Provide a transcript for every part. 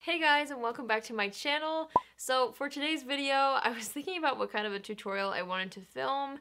Hey guys, and welcome back to my channel. So for today's video, I was thinking about what kind of a tutorial I wanted to film,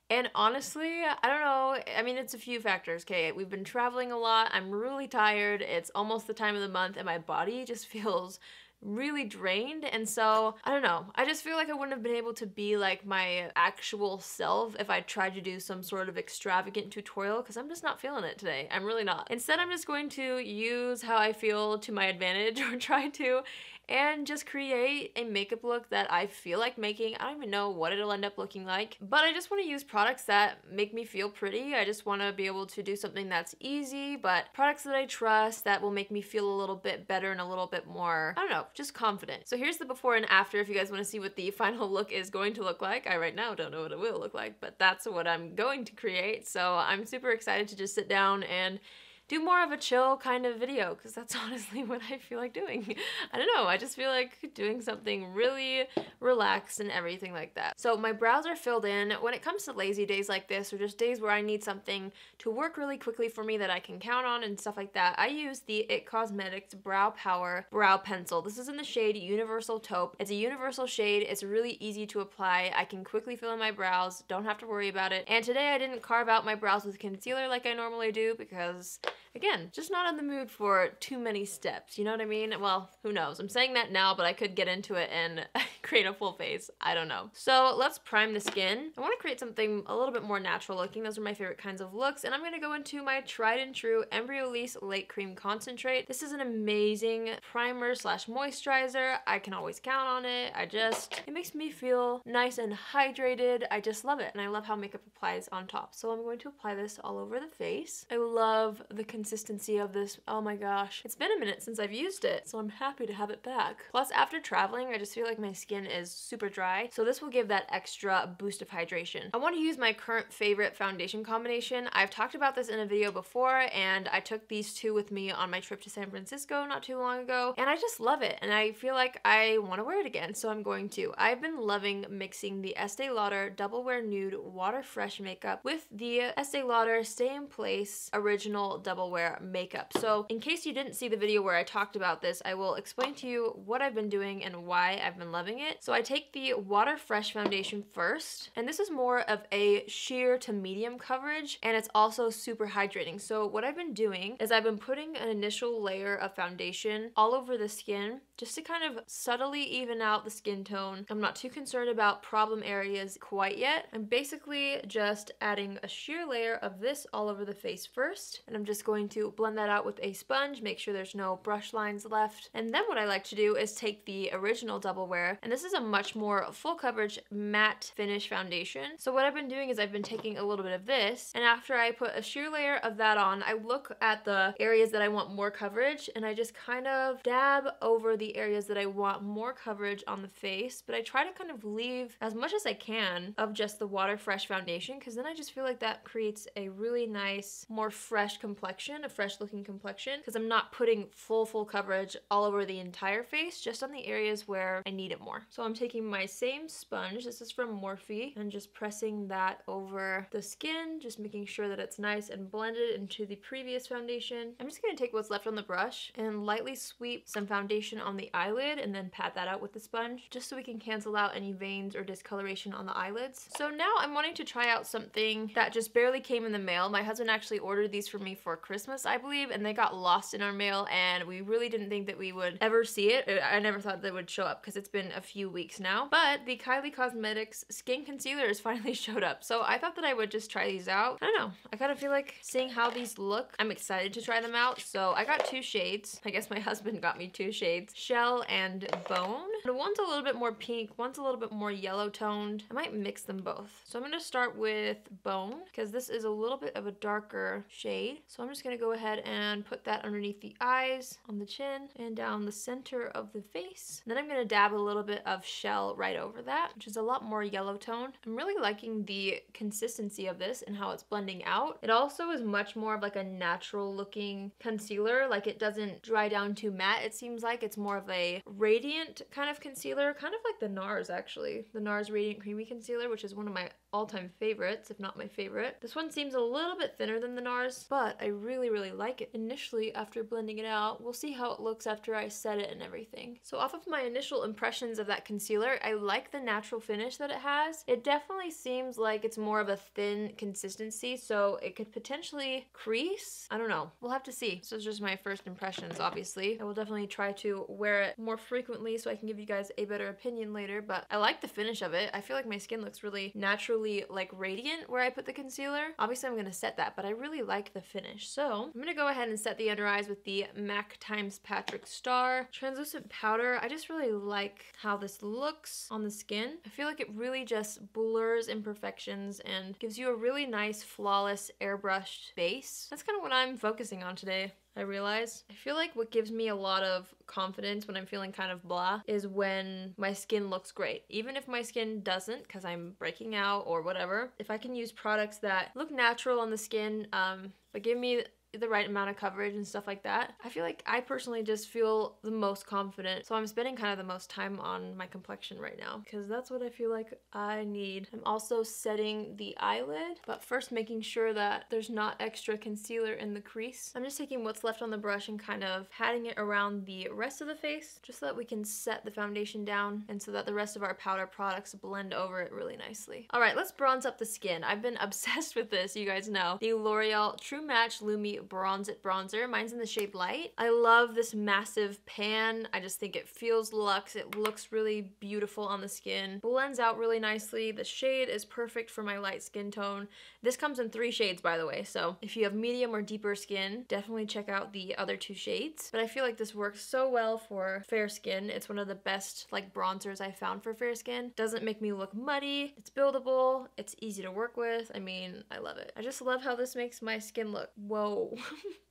and honestly, I don't know. I mean, it's a few factors, okay? We've been traveling a lot, I'm really tired, it's almost the time of the month, and my body just feels really drained, and so I don't know, I just feel like I wouldn't have been able to be like my actual self if I tried to do some sort of extravagant tutorial, because I'm just not feeling it today. I'm really not. Instead, I'm just going to use how I feel to my advantage, or try to, and just create a makeup look that I feel like making. I don't even know what it'll end up looking like, but I just want to use products that make me feel pretty. I just want to be able to do something that's easy, but products that I trust that will make me feel a little bit better and a little bit more, I don't know, just confident. So here's the before and after if you guys want to see what the final look is going to look like. I right now don't know what it will look like, but that's what I'm going to create. So I'm super excited to just sit down and do more of a chill kind of video, because that's honestly what I feel like doing. I don't know, I just feel like doing something really relaxed and everything like that. So my brows are filled in. When it comes to lazy days like this, or just days where I need something to work really quickly for me that I can count on and stuff like that, I use the It Cosmetics Brow Power Brow Pencil. This is in the shade Universal Taupe. It's a universal shade, it's really easy to apply. I can quickly fill in my brows, don't have to worry about it. And today I didn't carve out my brows with concealer like I normally do, because again, just not in the mood for too many steps, you know what I mean? Well, who knows? I'm saying that now, but I could get into it and create a full face. I don't know. So let's prime the skin. I want to create something a little bit more natural looking. Those are my favorite kinds of looks. And I'm going to go into my tried and true Embryolisse Late Cream Concentrate. This is an amazing primer slash moisturizer. I can always count on it. It makes me feel nice and hydrated. I just love it. And I love how makeup applies on top. So I'm going to apply this all over the face. I love the consistency of this. Oh my gosh. It's been a minute since I've used it, so I'm happy to have it back. Plus, after traveling, I just feel like my skin is super dry, so this will give that extra boost of hydration. I want to use my current favorite foundation combination. I've talked about this in a video before, and I took these two with me on my trip to San Francisco not too long ago, and I just love it, and I feel like I want to wear it again, so I'm going to. I've been loving mixing the Estee Lauder Double Wear Nude Water Fresh makeup with the Estee Lauder Stay in Place Original Double Wear makeup. So in case you didn't see the video where I talked about this, I will explain to you what I've been doing and why I've been loving it. So I take the Water Fresh foundation first, and this is more of a sheer to medium coverage, and it's also super hydrating. So what I've been doing is I've been putting an initial layer of foundation all over the skin just to kind of subtly even out the skin tone. I'm not too concerned about problem areas quite yet. I'm basically just adding a sheer layer of this all over the face first, and I'm just going to blend that out with a sponge, make sure there's no brush lines left. And then what I like to do is take the original Double Wear, and this is a much more full coverage matte finish foundation. So what I've been doing is I've been taking a little bit of this, and after I put a sheer layer of that on, I look at the areas that I want more coverage, and I just kind of dab over the areas that I want more coverage on the face, but I try to kind of leave as much as I can of just the Water Fresh foundation, because then I just feel like that creates a really nice, more fresh complexion, a fresh looking complexion, because I'm not putting full coverage all over the entire face, just on the areas where I need it more. So I'm taking my same sponge, this is from Morphe, and just pressing that over the skin, just making sure that it's nice and blended into the previous foundation. I'm just going to take what's left on the brush and lightly sweep some foundation on the eyelid, and then pat that out with the sponge, just so we can cancel out any veins or discoloration on the eyelids. So now I'm wanting to try out something that just barely came in the mail. My husband actually ordered these for me for Christmas, I believe, and they got lost in our mail, and we really didn't think that we would ever see it. I never thought they would show up because it's been a few weeks now, but the Kylie Cosmetics Skin Concealer has finally showed up. So I thought that I would just try these out. I don't know, I kind of feel like seeing how these look. I'm excited to try them out. So I got two shades. I guess my husband got me two shades, Shell and Bone. And one's a little bit more pink, one's a little bit more yellow toned. I might mix them both. So I'm going to start with Bone, because this is a little bit of a darker shade. So I'm just going to go ahead and put that underneath the eyes, on the chin, and down the center of the face. And then I'm going to dab a little bit of Shell right over that, which is a lot more yellow tone. I'm really liking the consistency of this and how it's blending out. It also is much more of like a natural looking concealer. Like, it doesn't dry down too matte. It seems like it's more of a radiant kind of concealer, kind of like the NARS actually. The NARS Radiant Creamy Concealer, which is one of my all-time favorites, if not my favorite. This one seems a little bit thinner than the NARS, but I really, really like it. Initially, after blending it out, we'll see how it looks after I set it and everything. So off of my initial impressions of that concealer, I like the natural finish that it has. It definitely seems like it's more of a thin consistency, so it could potentially crease. I don't know. We'll have to see. This is just my first impressions, obviously. I will definitely try to wear it more frequently so I can give you guys a better opinion later, but I like the finish of it. I feel like my skin looks really naturally like radiant where I put the concealer. Obviously, I'm going to set that, but I really like the finish. So I'm going to go ahead and set the under eyes with the MAC times Patrick Star translucent powder. I just really like how this looks on the skin. I feel like it really just blurs imperfections and gives you a really nice, flawless, airbrushed base. That's kind of what I'm focusing on today. I realize. I feel like what gives me a lot of confidence when I'm feeling kind of blah is when my skin looks great. Even if my skin doesn't because I'm breaking out or whatever, if I can use products that look natural on the skin, but give me the right amount of coverage and stuff like that, I feel like I personally just feel the most confident. So I'm spending kind of the most time on my complexion right now because that's what I feel like I need. I'm also setting the eyelid, but first making sure that there's not extra concealer in the crease. I'm just taking what's left on the brush and kind of patting it around the rest of the face just so that we can set the foundation down and so that the rest of our powder products blend over it really nicely. All right, let's bronze up the skin. I've been obsessed with this, you guys know. The L'Oreal True Match Lumi Bronze It Bronzer. Mine's in the shade Light. I love this massive pan. I just think it feels luxe. It looks really beautiful on the skin. Blends out really nicely. The shade is perfect for my light skin tone. This comes in 3 shades, by the way, so if you have medium or deeper skin, definitely check out the other 2 shades. But I feel like this works so well for fair skin. It's one of the best like bronzers I found for fair skin. Doesn't make me look muddy. It's buildable. It's easy to work with. I mean, I love it. I just love how this makes my skin look. Whoa.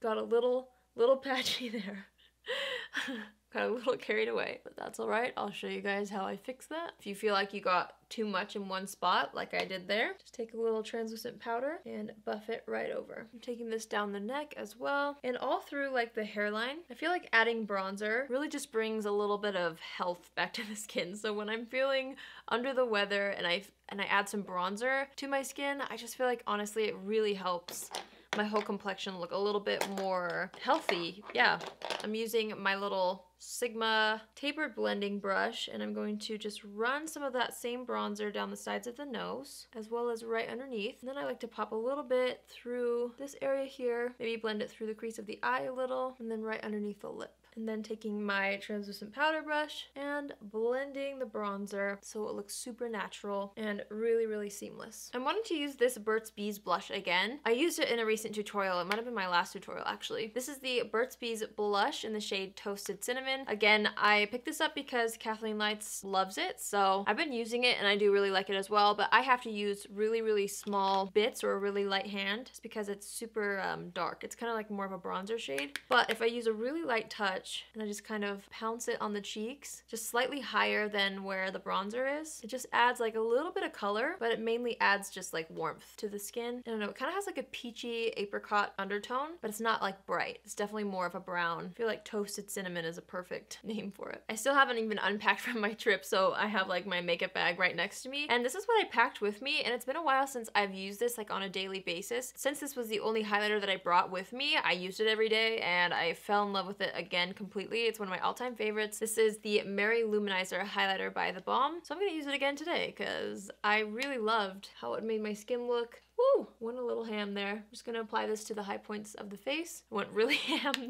Got a little patchy there. Got a little carried away, but that's all right. I'll show you guys how I fix that. If you feel like you got too much in one spot, like I did there, just take a little translucent powder and buff it right over. I'm taking this down the neck as well, and all through like the hairline. I feel like adding bronzer really just brings a little bit of health back to the skin. So when I'm feeling under the weather and I add some bronzer to my skin, I just feel like honestly it really helps my whole complexion look a little bit more healthy. Yeah, I'm using my little Sigma tapered blending brush and I'm going to just run some of that same bronzer down the sides of the nose as well as right underneath. And then I like to pop a little bit through this area here, maybe blend it through the crease of the eye a little, and then right underneath the lip. And then taking my translucent powder brush and blending the bronzer so it looks super natural and really, really seamless. I'm wanting to use this Burt's Bees blush again. I used it in a recent tutorial. It might have been my last tutorial actually. This is the Burt's Bees blush in the shade Toasted Cinnamon. Again, I picked this up because Kathleen Lights loves it, so I've been using it and I do really like it as well, but I have to use really, really small bits or a really light hand just because it's super dark. It's kind of like more of a bronzer shade, but if I use a really light touch and I just kind of pounce it on the cheeks, just slightly higher than where the bronzer is. It just adds like a little bit of color, but it mainly adds just like warmth to the skin. I don't know, it kind of has like a peachy apricot undertone, but it's not like bright. It's definitely more of a brown. I feel like Toasted Cinnamon is a perfect name for it. I still haven't even unpacked from my trip, so I have like my makeup bag right next to me. And this is what I packed with me, and it's been a while since I've used this like on a daily basis. Since this was the only highlighter that I brought with me, I used it every day and I fell in love with it again completely. It's one of my all-time favorites. This is the Mary Luminizer highlighter by The Balm. So I'm gonna use it again today because I really loved how it made my skin look. Woo! Went a little ham there. I'm just gonna apply this to the high points of the face. I went really ham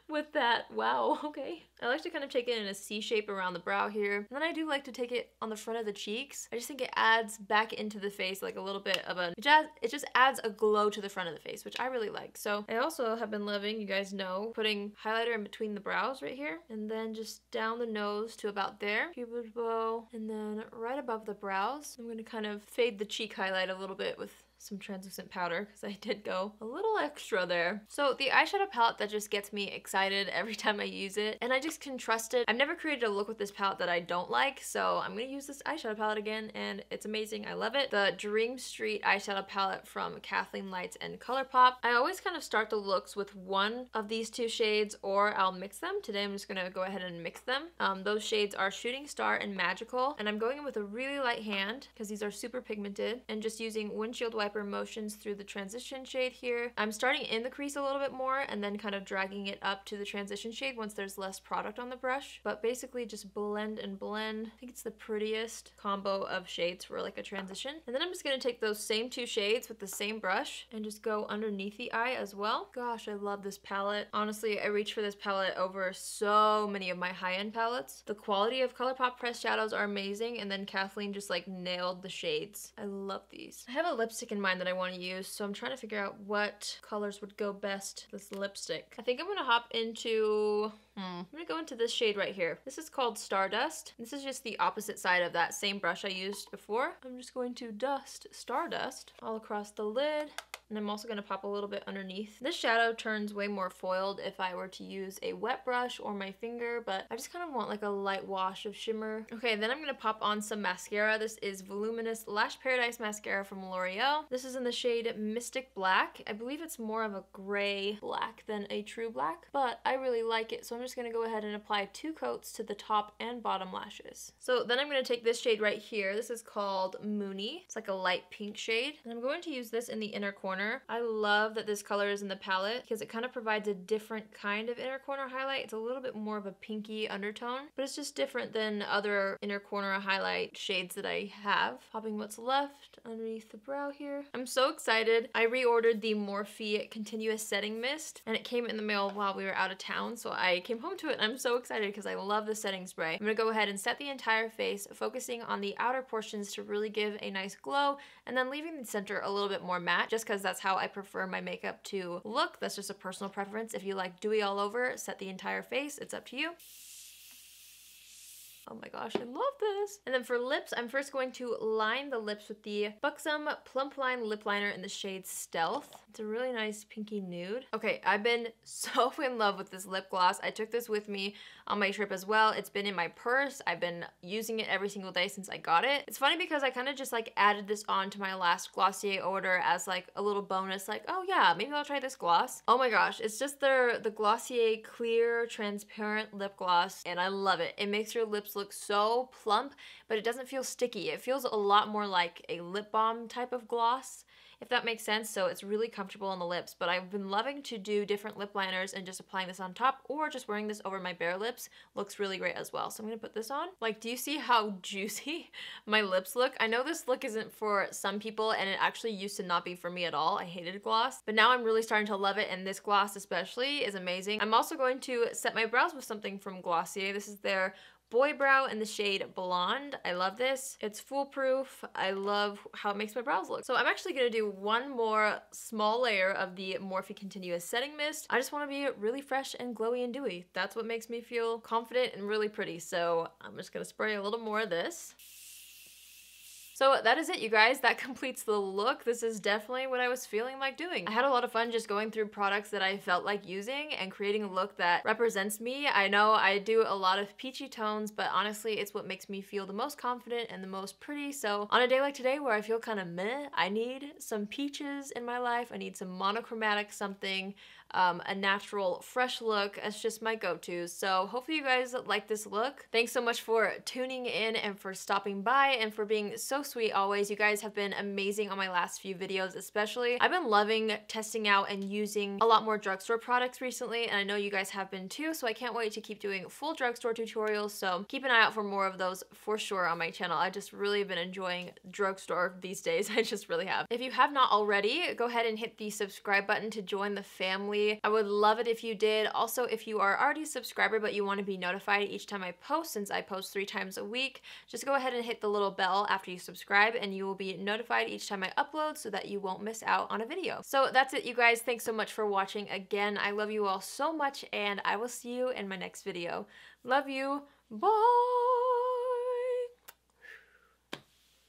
with that. Wow, okay. I like to kind of take it in a C shape around the brow here. And then I do like to take it on the front of the cheeks. I just think it adds back into the face like a little bit of a, it just adds a glow to the front of the face, which I really like. So I also have been loving, you guys know, putting highlighter in between the brows right here. And then just down the nose to about there. Cupid's bow. And then right above the brows, I'm gonna kind of fade the cheek highlight a little bit with some translucent powder because I did go a little extra there. So the eyeshadow palette that just gets me excited every time I use it, and I just can trust it. I've never created a look with this palette that I don't like, so I'm gonna use this eyeshadow palette again, and it's amazing. I love it. The Dream Street eyeshadow palette from Kathleen Lights and ColourPop. I always kind of start the looks with one of these two shades, or I'll mix them. Today I'm just gonna go ahead and mix them. Those shades are Shooting Star and Magical, and I'm going in with a really light hand because these are super pigmented, and just using windshield wiper motions through the transition shade here. I'm starting in the crease a little bit more and then kind of dragging it up to the transition shade once there's less product on the brush, but basically just blend and blend. I think it's the prettiest combo of shades for like a transition. And then I'm just gonna take those same two shades with the same brush and just go underneath the eye as well. Gosh, I love this palette. Honestly, I reach for this palette over so many of my high-end palettes. The quality of ColourPop pressed shadows are amazing, and then Kathleen just like nailed the shades. I love these. I have a lipstick in mind that I want to use, so I'm trying to figure out what colors would go best with this lipstick. I think I'm gonna hop into I'm gonna go into this shade right here. This is called Stardust. This is just the opposite side of that same brush I used before. I'm just going to dust Stardust all across the lid. And I'm also gonna pop a little bit underneath. This shadow turns way more foiled if I were to use a wet brush or my finger, but I just kind of want like a light wash of shimmer. Okay, then I'm gonna pop on some mascara. This is Voluminous Lash Paradise Mascara from L'Oreal. This is in the shade Mystic Black. I believe it's more of a gray black than a true black, but I really like it, so I'm just gonna go ahead and apply 2 coats to the top and bottom lashes. So then I'm gonna take this shade right here. This is called Moony. It's like a light pink shade, and I'm going to use this in the inner corner. I love that this color is in the palette because it kind of provides a different kind of inner corner highlight. It's a little bit more of a pinky undertone, but it's just different than other inner corner highlight shades that I have. Popping what's left underneath the brow here. I'm so excited. I reordered the Morphe Continuous Setting Mist, and it came in the mail while we were out of town, so I came home to it, and I'm so excited because I love the setting spray. I'm gonna go ahead and set the entire face, focusing on the outer portions to really give a nice glow, and then leaving the center a little bit more matte, just because that's how I prefer my makeup to look. That's just a personal preference. If you like dewy all over, set the entire face. It's up to you. Oh my gosh, I love this. And then for lips, I'm first going to line the lips with the Buxom Plump Line Lip Liner in the shade Stealth. It's a really nice pinky nude. Okay, I've been so in love with this lip gloss. I took this with me on my trip as well. It's been in my purse. I've been using it every single day since I got it. It's funny because I kind of just like added this on to my last Glossier order as like a little bonus, like, oh yeah, maybe I'll try this gloss. Oh my gosh, it's just the Glossier clear transparent lip gloss, and I love it. It makes your lips look so plump, but it doesn't feel sticky. It feels a lot more like a lip balm type of gloss, if that makes sense. So it's really comfortable on the lips, but I've been loving to do different lip liners, and just applying this on top or just wearing this over my bare lips looks really great as well. So I'm gonna put this on. Like, do you see how juicy my lips look? I know this look isn't for some people, and it actually used to not be for me at all. I hated gloss, but now I'm really starting to love it, and this gloss especially is amazing. I'm also going to set my brows with something from Glossier. This is their Boy Brow in the shade Blonde. I love this. It's foolproof. I love how it makes my brows look. So I'm actually gonna do one more small layer of the Morphe Continuous Setting Mist. I just wanna be really fresh and glowy and dewy. That's what makes me feel confident and really pretty. So I'm just gonna spray a little more of this. So that is it, you guys. That completes the look. This is definitely what I was feeling like doing. I had a lot of fun just going through products that I felt like using and creating a look that represents me. I know I do a lot of peachy tones, but honestly, it's what makes me feel the most confident and the most pretty. So on a day like today where I feel kind of meh, I need some peaches in my life. I need some monochromatic something, a natural, fresh look. That's just my go-to. So hopefully you guys like this look. Thanks so much for tuning in and for stopping by and for being so sweet always. You guys have been amazing on my last few videos especially. I've been loving testing out and using a lot more drugstore products recently, and I know you guys have been too, so I can't wait to keep doing full drugstore tutorials, so keep an eye out for more of those for sure on my channel. I just really been enjoying drugstore these days. I just really have. If you have not already, go ahead and hit the subscribe button to join the family. I would love it if you did. Also, if you are already a subscriber but you want to be notified each time I post, since I post 3 times a week, just go ahead and hit the little bell after you subscribe and you will be notified each time I upload so that you won't miss out on a video. So that's it, you guys. Thanks so much for watching again. I love you all so much, and I will see you in my next video. Love you. Bye!